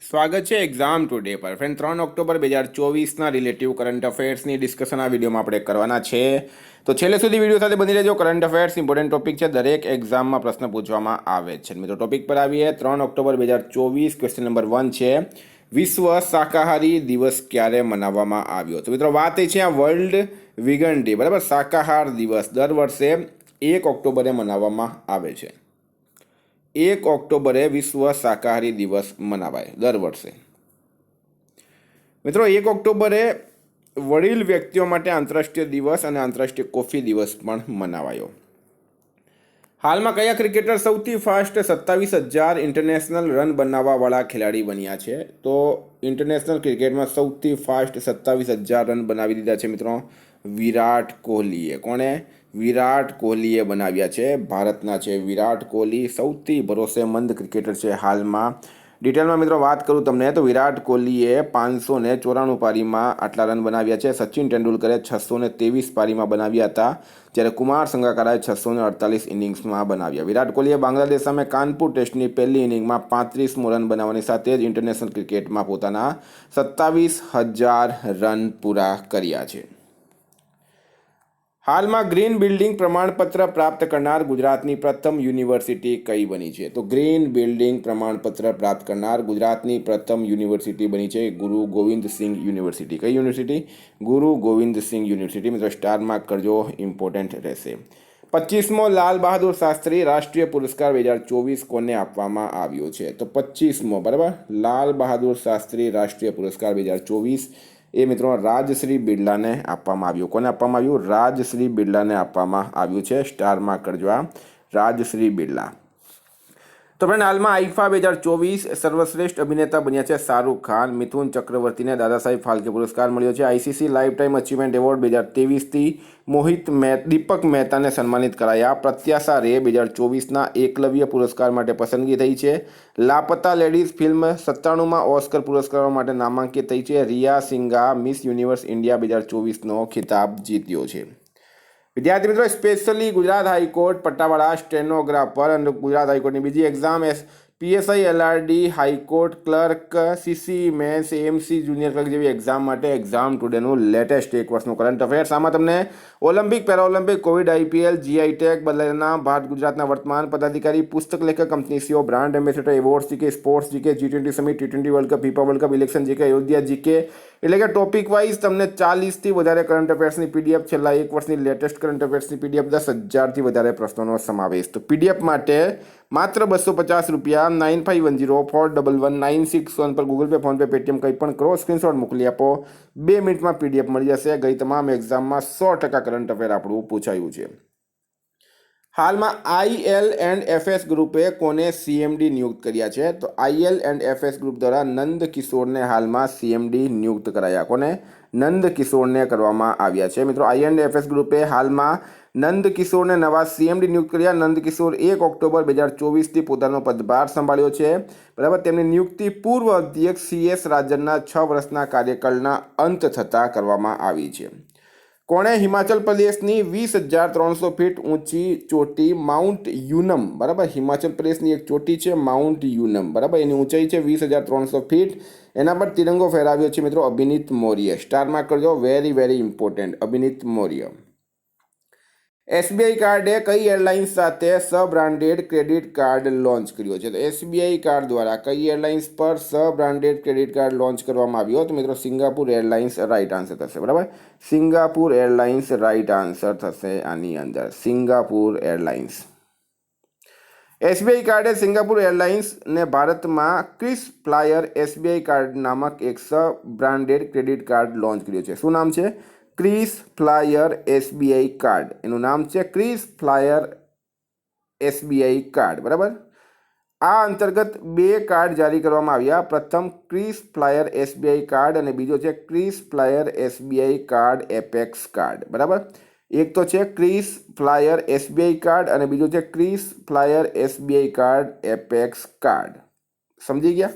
સ્વાગત છે exam today પર ફ્રેન્ડ 3 ઓક્ટોબર 2024ના રિલેટિવ કરંટ અફેર્સની ડિસ્કશન આ વિડીયોમાં આપણે કરવાના છે. તો છેલ્લે સુધી વિડીયો સાથે બની રહેજો. કરંટ અફેર્સ ઇમ્પોર્ટન્ટ ટોપિક છે, દરેક એક્ઝામમાં પ્રશ્ન પૂછવામાં આવે છે. મિત્રો ટોપિક પર આવીએ. 3 ઓક્ટોબર 2024 ક્વેશ્ચન નંબર 1 છે, વિશ્વ શાકાહારી દિવસ ક્યારે મનાવવામાં આવ્યો? તો મિત્રો વાત એ છે આ વર્લ્ડ વિગન ડે, બરાબર, શાકાહાર દિવસ દર વર્ષે 1 ઓક્ટોબરે મનાવવામાં આવે છે. 1 ઓક્ટોબરે વિશ્વ શાકાહારી દિવસ મનાવાય દર વર્ષે. મિત્રો 1 ઓક્ટોબરે વડીલ વ્યક્તિઓ માટે આંતરરાષ્ટ્રીય દિવસ અને આંતરરાષ્ટ્રીય કોફી દિવસ પણ મનાવાયો. હાલમાં કયા ક્રિકેટર સૌથી ફાસ્ટ 27,000 ઇન્ટરનેશનલ રન બનાવવાવાળા ખેલાડી બન્યા છે? તો ઇન્ટરનેશનલ ક્રિકેટમાં સૌથી ફાસ્ટ 27,000 રન બનાવી દીધા છે મિત્રો વિરાટ કોહલીએ. કોણે? વિરાટ કોહલીએ બનાવ્યા છે. ભારતના છે વિરાટ કોહલી, સૌથી ભરોસેમંદ ક્રિકેટર છે હાલમાં. ડિટેલમાં મિત્રો વાત કરું તમને તો વિરાટ કોહલીએ 594 પારીમાં આટલા રન બનાવ્યા છે. સચિન તેંડુલકરે 623 પારીમાં બનાવ્યા હતા, જ્યારે કુમાર સંગાકારાએ 648 ઇનિંગ્સમાં બનાવ્યા. વિરાટ કોહલીએ બાંગ્લાદેશ સામે કાનપુર ટેસ્ટની પહેલી ઇનિંગમાં 35મો રન બનાવવાની સાથે જ ઇન્ટરનેશનલ ક્રિકેટમાં પોતાના 27,000 રન પૂરા કર્યા છે. હાલમાં ગ્રીન બિલ્ડિંગ પ્રમાણપત્ર પ્રાપ્ત કરનાર ગુજરાતની પ્રથમ યુનિવર્સિટી કઈ બની છે? તો ગ્રીન બિલ્ડિંગ પ્રમાણપત્ર પ્રાપ્ત કરનાર ગુજરાતની પ્રથમ યુનિવર્સિટી બની છે ગુરુ ગોવિંદ સિંઘ યુનિવર્સિટી. કઈ યુનિવર્સિટી? ગુરુ ગોવિંદ સિંઘ યુનિવર્સિટી. મિત્રો સ્ટાર માર્ક કરજો, ઇમ્પોર્ટન્ટ રહેશે. 25મો લાલ બહાદુર શાસ્ત્રી રાષ્ટ્રીય પુરસ્કાર 2024 કોને આપવામાં આવ્યો છે? તો 25મો, બરાબર, લાલ બહાદુર શાસ્ત્રી રાષ્ટ્રીય પુરસ્કાર 2024 એ મિત્રો રાજશ્રી બિરલાને આપવામાં આવ્યું. કોને આપવામાં આવ્યું? રાજશ્રી બિરલાને આપવામાં આવ્યું છે. સ્ટારમાં કરજો આ રાજશ્રી બિરલા. તો ફ્રેન્ડ હાલમાં આઈફા 2024 સર્વશ્રેષ્ઠ અભિનેતા બન્યા છે શાહરૂખ ખાન. મિથુન ચક્રવર્તીને દાદા સાહેબ ફાલ્કે પુરસ્કાર મળ્યો છે. ICC life time achievement award 2023થી દીપક મહેતાને સન્માનિત કરાયા. પ્રત્યાશા રે 2024ના એકલવ્ય પુરસ્કાર માટે પસંદગી થઈ છે. લાપતા લેડીઝ ફિલ્મ 97માં ઓસ્કર પુરસ્કારો માટે નામાંકિત થઈ છે. Riya Singha Miss Universe India 2024નો ખિતાબ જીત્યો છે. વિદ્યાર્થી મિત્રો, સ્પેશિયલી ગુજરાત હાઈકોર્ટ પટ્ટાવાળા સ્ટેનોગ્રાફર અને ગુજરાત હાઈકોર્ટની બીજી exam PSI LRD high court clerk CC mains MC junior clerk જેવી એક્ઝામ માટે એક્ઝામ ટુડેનું લેટેસ્ટ એક વર્ષનું કરંટ અફેર્સ. આમાં તમને Olympic, Paralympic, Covid, IPL, GI tag, બદલાયેલા ભારત ગુજરાતના વર્તમાન પદાધિકારી, પુસ્તક લેખક, company CEO, brand ambassador, awards GK, sports GK, G20 summit, T20 world cup, FIFA world cup, election GK, Ayodhya GK, એટલે કે ટોપિક વાઇઝ તમને 40થી વધારે કરંટ અફેર્સની પીડીએફ, છેલ્લા એક વર્ષની લેટેસ્ટ કરંટ અફેર્સની પીડીએફ, 10,000થી વધારે પ્રશ્નોનો સમાવેશ. તો પીડીએફ માટે માત્ર 250 રૂપિયા 9510411961 પર ગૂગલ પે, ફોનપે, પેટીએમ કંઈ પણ કરો, સ્ક્રીનશોટ મોકલી આપો. 2 મિનિટમાં પીડીએફ મળી જશે. ગઈ તમામ એક્ઝામમાં 100% કરંટ અફેર આપણું પૂછાયું છે. હાલમાં IL&FS ગ્રુપે કોને CMD નિયુક્ત કર્યા છે? તો IL&FS ગ્રુપ દ્વારા નંદ કિશોરને હાલમાં CMD નિયુક્ત કરાયા. કોને? નંદ કિશોરને કરવામાં આવ્યા છે. મિત્રો IL&FS ગ્રુપે હાલમાં નંદ કિશોરને નવા CMD નિયુક્ત કર્યા. નંદ કિશોર 1 ઓક્ટોબર 2024થી પોતાનો પદભાર સંભાળ્યો છે, બરાબર. તેમની નિયુક્તિ પૂર્વ અધ્યક્ષ CS રાજનના 6 વર્ષના કાર્યકાળના અંત થતાં કરવામાં આવી છે. કોણે હિમાચલ પ્રદેશની 20,300 ફીટ ઊંચી ચોટી માઉન્ટ યુનમ, બરાબર, હિમાચલ પ્રદેશની એક ચોટી છે માઉન્ટ યુનમ, બરાબર, એની ઊંચાઈ છે 20,300 ફીટ. એના પર તિરંગો ફહેરાવ્યો છે મિત્રો અભિનીત મૌર્ય. સ્ટારમાં કરજો, વેરી વેરી ઇમ્પોર્ટન્ટ, અભિનીત મૌર્ય. SBI કાર્ડે કઈ એરલાઇન્સ સાથે સબ્રાન્ડેડ ક્રેડિટ કાર્ડ લોન્ચ કર્યો છે? તો SBI કાર્ડ દ્વારા કઈ એરલાઇન્સ પર સબ્રાન્ડેડ ક્રેડિટ કાર્ડ લોન્ચ કરવામાં આવ્યો? તો મિત્રો સિંગાપુર એરલાઇન્સ રાઇટ આન્સર થશે, બરાબર. સિંગાપુર એરલાઇન્સ રાઇટ આન્સર થશે આની અંદર, સિંગાપુર એરલાઇન્સ. SBI કાર્ડે સિંગાપુર એરલાઇન્સને ભારતમાં ક્રિસ ફ્લાયર SBI કાર્ડ નામક એક સબ્રાન્ડેડ ક્રેડિટ કાર્ડ લોન્ચ કર્યો છે. શું નામ છે? KrisFlyer SBI card. એનું નામ છે ક્રિસ ફ્લાયર SBI કાર્ડ, બરાબર. આ અંતર્ગત 2 કાર્ડ જારી કરવામાં આવ્યા. પ્રથમ ક્રિસ ફ્લાયર SBI કાર્ડ અને બીજો છે KrisFlyer SBI card apex card, બરાબર. એક તો છે ક્રિસ ફ્લાયર SBI કાર્ડ અને બીજો છે KrisFlyer SBI card apex card. સમજી ગયા?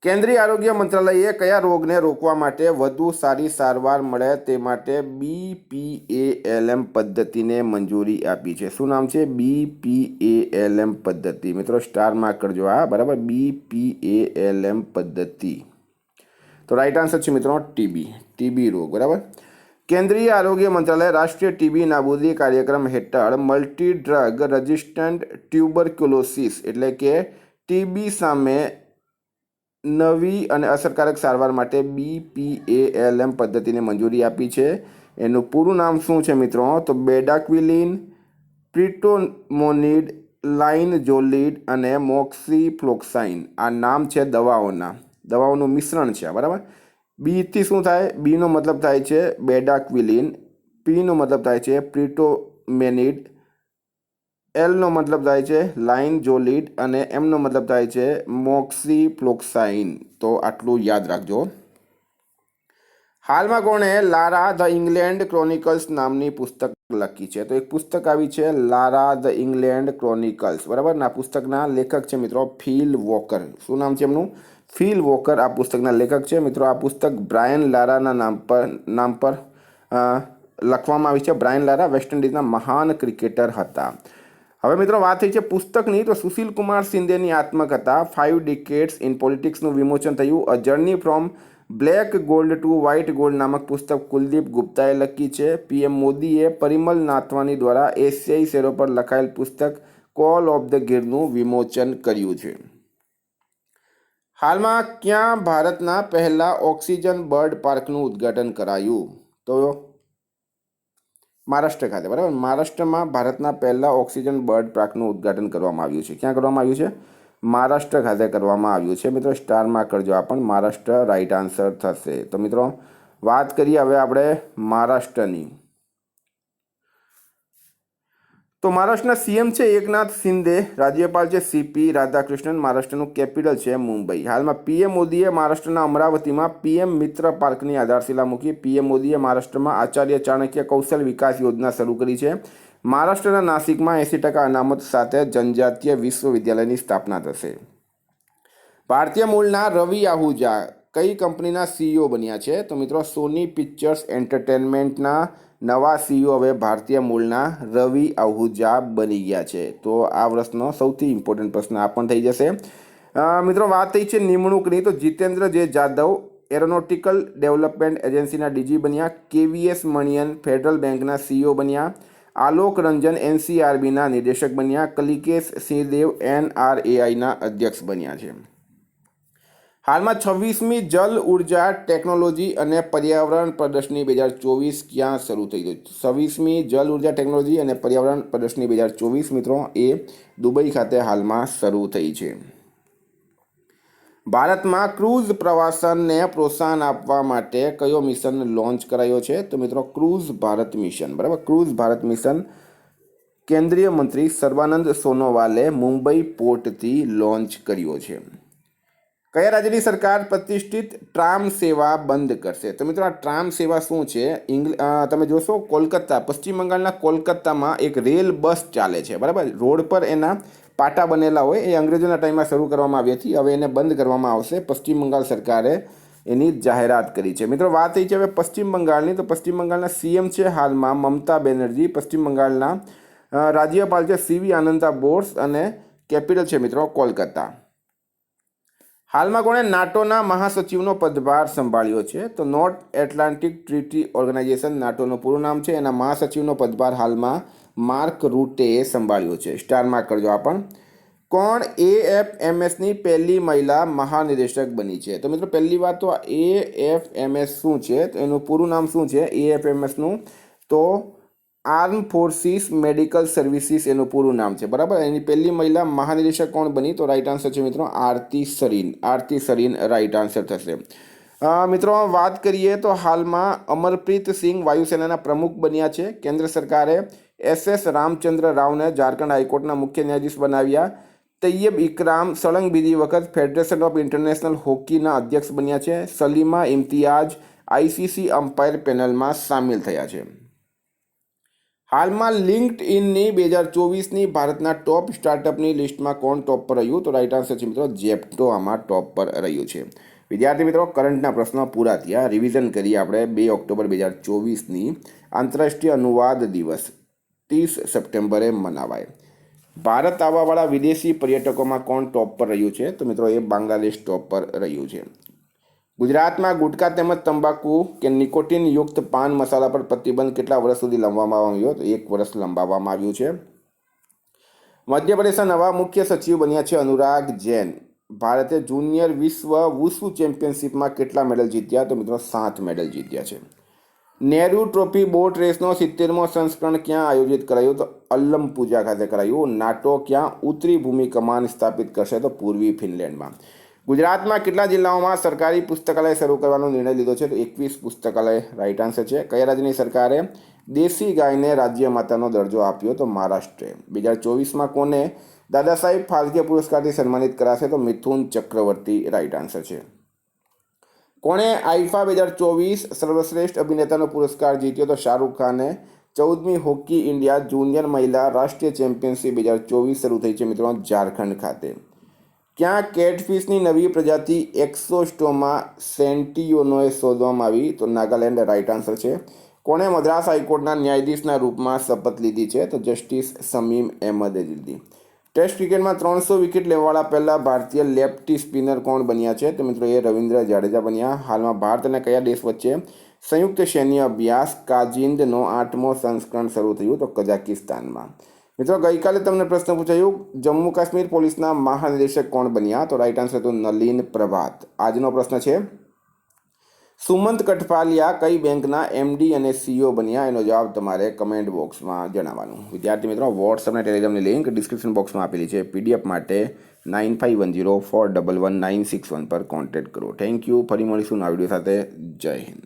કેન્દ્રીય આરોગ્ય મંત્રાલયે કયા રોગને રોકવા માટે વધુ સારી સારવાર મળે તે માટે BPALM પદ્ધતિને મંજૂરી આપી છે? શું નામ છે? BPALM પદ્ધતિ. મિત્રો સ્ટાર માર્ક કરજો આ, બરાબર. BPALM પદ્ધતિ. તો રાઈટ આન્સર છે મિત્રો ટીબી રોગ, બરાબર. કેન્દ્રીય આરોગ્ય મંત્રાલય રાષ્ટ્રીય ટીબી નાબૂદી કાર્યક્રમ હેઠળ મલ્ટી ડ્રગ રેઝિસ્ટન્ટ ટ્યુબરક્યુલોસિસ એટલે કે ટીબી સામે નવી અને અસરકારક સારવાર માટે BPALM પદ્ધતિને મંજૂરી આપી છે. એનું પૂરું નામ શું છે મિત્રો? તો બેડાક્વિલિન, પ્રિટોમોનિડ, લાઇનજોલિડ અને મોક્સીફ્લોક્સાઇન. આ નામ છે દવાઓનું મિશ્રણ છે, બરાબર. બીથી શું થાય? બીનો મતલબ થાય છે બેડાક્વિલિન, પીનો મતલબ થાય છે પ્રિટોમેનિડ, એલનો મતલબ થાય છે લાઇનજોલિડ અને એમનો મતલબ થાય છે મોક્સીફ્લોક્સાઇન. તો આટલું યાદ રાખજો. હાલમાં કોણે લારા ધ ઇંગ્લેન્ડ ક્રોનિકલ્સ નામની પુસ્તક લખી છે? તો એક પુસ્તક આવી છે લારા ધ ઇંગ્લેન્ડ ક્રોનિકલ્સ, બરાબર. આ પુસ્તકના લેખક છે મિત્રો ફિલ વોકર. શું નામ છે એમનું? ફિલ વોકર આ પુસ્તકના લેખક છે મિત્રો. આ પુસ્તક બ્રાયન લારાના નામ પર લખવામાં આવી છે. બ્રાયન લારા વેસ્ટ ઇન્ડિઝના મહાન ક્રિકેટર હતા. હવે મિત્રો વાત થઈ છે પુસ્તકની, તો સુશીલ કુમાર શિંદેની આત્મકથા 5 ડિકેડ્સ ઇન પોલિટિક્સનું વિમોચન થયું. A journey from black gold to white gold નામક પુસ્તક કુલદીપ ગુપ્તાએ લખી છે. PM મોદીએ પરિમલ નાથવાણી દ્વારા એશિયાઈ શેરો પર લખાયેલ પુસ્તક કોલ ઓફ ધ ગીરનું વિમોચન કર્યું છે. હાલમાં ક્યાં ભારતના પહેલા ઓક્સિજન બર્ડ પાર્કનું ઉદ્ઘાટન કરાયું? તો મહારાષ્ટ્ર ખાતે, બરાબર. મહારાષ્ટ્રમાં ભારતના પહેલા ઓક્સિજન બર્ડ પાર્કનું ઉદ્ઘાટન કરવામાં આવ્યું છે. ક્યાં કરવામાં આવ્યું છે? મહારાષ્ટ્ર ખાતે કરવામાં આવ્યું છે મિત્રો. સ્ટારમાં કરજો આ પણ. મહારાષ્ટ્ર રાઈટ આન્સર થશે. તો મિત્રો વાત કરીએ હવે આપણે મહારાષ્ટ્રની. તો મહારાષ્ટ્રના CM છે એકનાથ શિંદે, રાજ્યપાલ છે CP રાધાકૃષ્ણન, મહારાષ્ટ્રનું કેપિટલ છે મુંબઈ. હાલમાં PM મોદીએ મહારાષ્ટ્રના અમરાવતીમાં PM મિત્ર પાર્કની આધારશિલા મૂકી. PM મોદીએ મહારાષ્ટ્રમાં આચાર્ય ચાણક્ય કૌશલ વિકાસ યોજના શરૂ કરી છે. મહારાષ્ટ્રના નાસિકમાં 80% અનામત સાથે જનજાતીય વિશ્વવિદ્યાલયની સ્થાપના થશે. ભારતીય મૂળના રવિ આહુજા કઈ કંપનીના CEO બન્યા છે? તો મિત્રો સોની પિક્ચર્સ એન્ટરટેનમેન્ટના નવા CEO હવે ભારતીય મૂળના રવિ આહુજા બની ગયા છે. તો આ વર્ષનો સૌથી ઇમ્પોર્ટન્ટ પ્રશ્ન આ પણ થઈ જશે. મિત્રો વાત થઈ છે નિમણૂકની, તો જીતેન્દ્ર જે જાદવ એરોનોટિકલ ડેવલપમેન્ટ એજન્સીના DG બન્યા. KVS મણિયન ફેડરલ બેંકના CEO બન્યા. આલોક રંજન NCRBના નિદેશક બન્યા. કલિકેશ સિંહદેવ NRAIના અધ્યક્ષ બન્યા છે. હાલમાં 26મી જલ ઉર્જા ટેકનોલોજી અને પર્યાવરણ પ્રદર્શની 2024 ક્યાં શરૂ થઈ ગઈ? 26મી જલ ઉર્જા ટેકનોલોજી અને પર્યાવરણ પ્રદર્શની 2024 મિત્રો એ દુબઈ ખાતે હાલમાં શરૂ થઈ છે. ભારતમાં ક્રૂઝ પ્રવાસનને પ્રોત્સાહન આપવા માટે કયો મિશન લોન્ચ કરાયો છે? તો મિત્રો ક્રૂઝ ભારત મિશન, બરાબર. ક્રૂઝ ભારત મિશન કેન્દ્રીય મંત્રી સર્બાનંદ સોનોવાલે મુંબઈ પોર્ટથી લોન્ચ કર્યો છે. કયા રાજ્યની સરકાર પ્રતિષ્ઠિત ટ્રામ સેવા બંધ કરશે? તો મિત્રો આ ટ્રામ સેવા શું છે? તમે જોશો કોલકાતા, પશ્ચિમ બંગાળના કોલકાતામાં એક રેલ બસ ચાલે છે, બરાબર. રોડ પર એના પાટા બનેલા હોય, એ અંગ્રેજોના ટાઈમમાં શરૂ કરવામાં આવી હતી. હવે એને બંધ કરવામાં આવશે. પશ્ચિમ બંગાળ સરકારે એની જાહેરાત કરી છે. મિત્રો વાત થઈ છે હવે પશ્ચિમ બંગાળની, તો પશ્ચિમ બંગાળના CM છે હાલમાં મમતા બેનર્જી. પશ્ચિમ બંગાળના રાજ્યપાલ છે CV આનંદા બોસ અને કેપિટલ છે મિત્રો કોલકાતા. હાલમાં કોણે નાટોના મહાસચિવનો પદભાર સંભાળ્યો છે? તો નોર્થ એટલાન્ટિક ટ્રીટી ઓર્ગેનાઇઝેશન નાટોનું પૂરું નામ છે. એના મહાસચિવનો પદભાર હાલમાં માર્ક રૂટેએ સંભાળ્યો છે. સ્ટાર માર્ક કરજો આ પણ. કોણ AFMSની પહેલી મહિલા મહાનિદેશક બની છે? તો મિત્રો પહેલી વાત તો AFMS શું છે? તો એનું પૂરું નામ શું છે AFMSનું? તો આર્મ ફોર્સિસ મેડિકલ સર્વિસીસ એનું પૂરું નામ છે, બરાબર. એની પહેલી મહિલા મહાનિદેશક કોણ બની? તો રાઈટ આન્સર છે મિત્રો આરતી સરીન રાઈટ આન્સર થશે. મિત્રો વાત કરીએ તો હાલમાં અમરપ્રીત સિંહ વાયુસેનાના પ્રમુખ બન્યા છે. કેન્દ્ર સરકારે SS રામચંદ્ર રાવને ઝારખંડ હાઈકોર્ટના મુખ્ય ન્યાયાધીશ બનાવ્યા. તૈયબ ઇકરામ સળંગ બીજી વખત ફેડરેશન ઓફ ઇન્ટરનેશનલ હોકીના અધ્યક્ષ બન્યા છે. સલીમા ઇમ્તિયાઝ ICC અમ્પાયર પેનલમાં સામેલ થયા છે. હાલમાં લિંક્ડઇનની 2024ની ભારતના ટોપ સ્ટાર્ટઅપની લિસ્ટમાં કોણ ટોપ પર રહ્યું? તો રાઈટ આન્સર છે મિત્રો ઝેપ્ટો આમાં ટોપ પર રહ્યું છે. વિદ્યાર્થી મિત્રો, કરંટના પ્રશ્નો પૂરા થયા. રિવિઝન કરીએ આપણે. 2 ઓક્ટોબર 2024ની આંતરરાષ્ટ્રીય અનુવાદ દિવસ 30 સપ્ટેમ્બરે મનાવાય. ભારત આવવાવાળા વિદેશી પર્યટકોમાં કોણ ટોપ પર રહ્યું છે? તો મિત્રો એ બાંગ્લાદેશ ટોપ પર રહ્યું છે. ગુજરાતમાં ગુટખા તેમજ તંબાકુ કે નિકોટિન યુક્ત પાન મસાલા પર પ્રતિબંધ કેટલા વર્ષ સુધી લંબાવવામાં આવ્યો? તો 1 વર્ષ લંબાવવામાં આવ્યું છે. મધ્યપ્રદેશના નવા મુખ્ય સચિવ બન્યા છે અનુરાગ જૈન. ભારતે જુનિયર વિશ્વ વુસુ ચેમ્પિયનશિપમાં કેટલા મેડલ જીત્યા? તો મિત્રો 7 મેડલ જીત્યા છે. નહેરુ ટ્રોફી બોટ રેસનો 70મો સંસ્કરણ ક્યાં આયોજિત કરાયું? તો અલ્લમપુજા ખાતે કરાયું. નાટો ક્યાં ઉત્તરી ભૂમિ કમાન સ્થાપિત કરશે? તો પૂર્વી ફિનલેન્ડમાં. ગુજરાતમાં કેટલા જિલ્લાઓમાં સરકારી પુસ્તકાલય શરૂ કરવાનો નિર્ણય લીધો છે? તો 21 પુસ્તકાલય રાઈટ આન્સર છે. કયા રાજ્યની સરકારે દેશી ગાયને રાજ્ય માતાનો દરજ્જો આપ્યો? તો મહારાષ્ટ્રે. 2024માં કોને દાદા સાહેબ ફાલ્કે પુરસ્કારથી સન્માનિત કરાશે? તો મિથુન ચક્રવર્તી રાઈટ આન્સર છે. કોણે આઈફા 2024 સર્વશ્રેષ્ઠ અભિનેતાનો પુરસ્કાર જીત્યો? તો શાહરૂખ ખાને. 14મી હોકી ઇન્ડિયા જુનિયર મહિલા રાષ્ટ્રીય ચેમ્પિયનશિપ 2024 શરૂ થઈ છે મિત્રો ઝારખંડ ખાતે. ક્યાં કેટફિશની નવી પ્રજાતિ એક્સોસ્ટોમા સેન્ટિયોનોએ શોધવામાં આવી? તો નાગાલેન્ડ રાઈટ આન્સર છે. કોણે મદ્રાસ હાઈકોર્ટના ન્યાયાધીશના રૂપમાં શપથ લીધી છે? તો જસ્ટિસ શમીમ અહેમદે લીધી. ટેસ્ટ ક્રિકેટમાં 300 વિકેટ લેવાવાળા પહેલા ભારતીય લેફ્ટી સ્પિનર કોણ બન્યા છે? તો મિત્રો એ રવિન્દ્ર જાડેજા બન્યા. હાલમાં ભારત અને કયા દેશ વચ્ચે સંયુક્ત સૈન્ય અભ્યાસ કાજિંદનો 8મો સંસ્કરણ શરૂ થયું? તો કઝાકિસ્તાનમાં. મિત્રો ગઈકાલે તમને પ્રશ્ન પૂછાયું જમ્મુ કાશ્મીર પોલીસના મહાનિદેશક કોણ બન્યા? તો રાઈટ આન્સર તો નલિન પ્રભાત. આજનો પ્રશ્ન છે સુમંત કઠપાલિયા કઈ બેંકના એમડી અને સીઈઓ બન્યા? એનો જવાબ તમારે કમેન્ટ બોક્સમાં જણાવવાનું. વિદ્યાર્થી મિત્રો, વોટ્સઅપ અને ટેલિગ્રામની લિંક ડિસ્ક્રિપ્શન બોક્સમાં આપેલી છે. પીડીએફ માટે 9510411961 પર કોન્ટેક્ટ કરો. Thank you. ફરી મળીશું નવા વિડીયો સાથે. જય હિન્દ.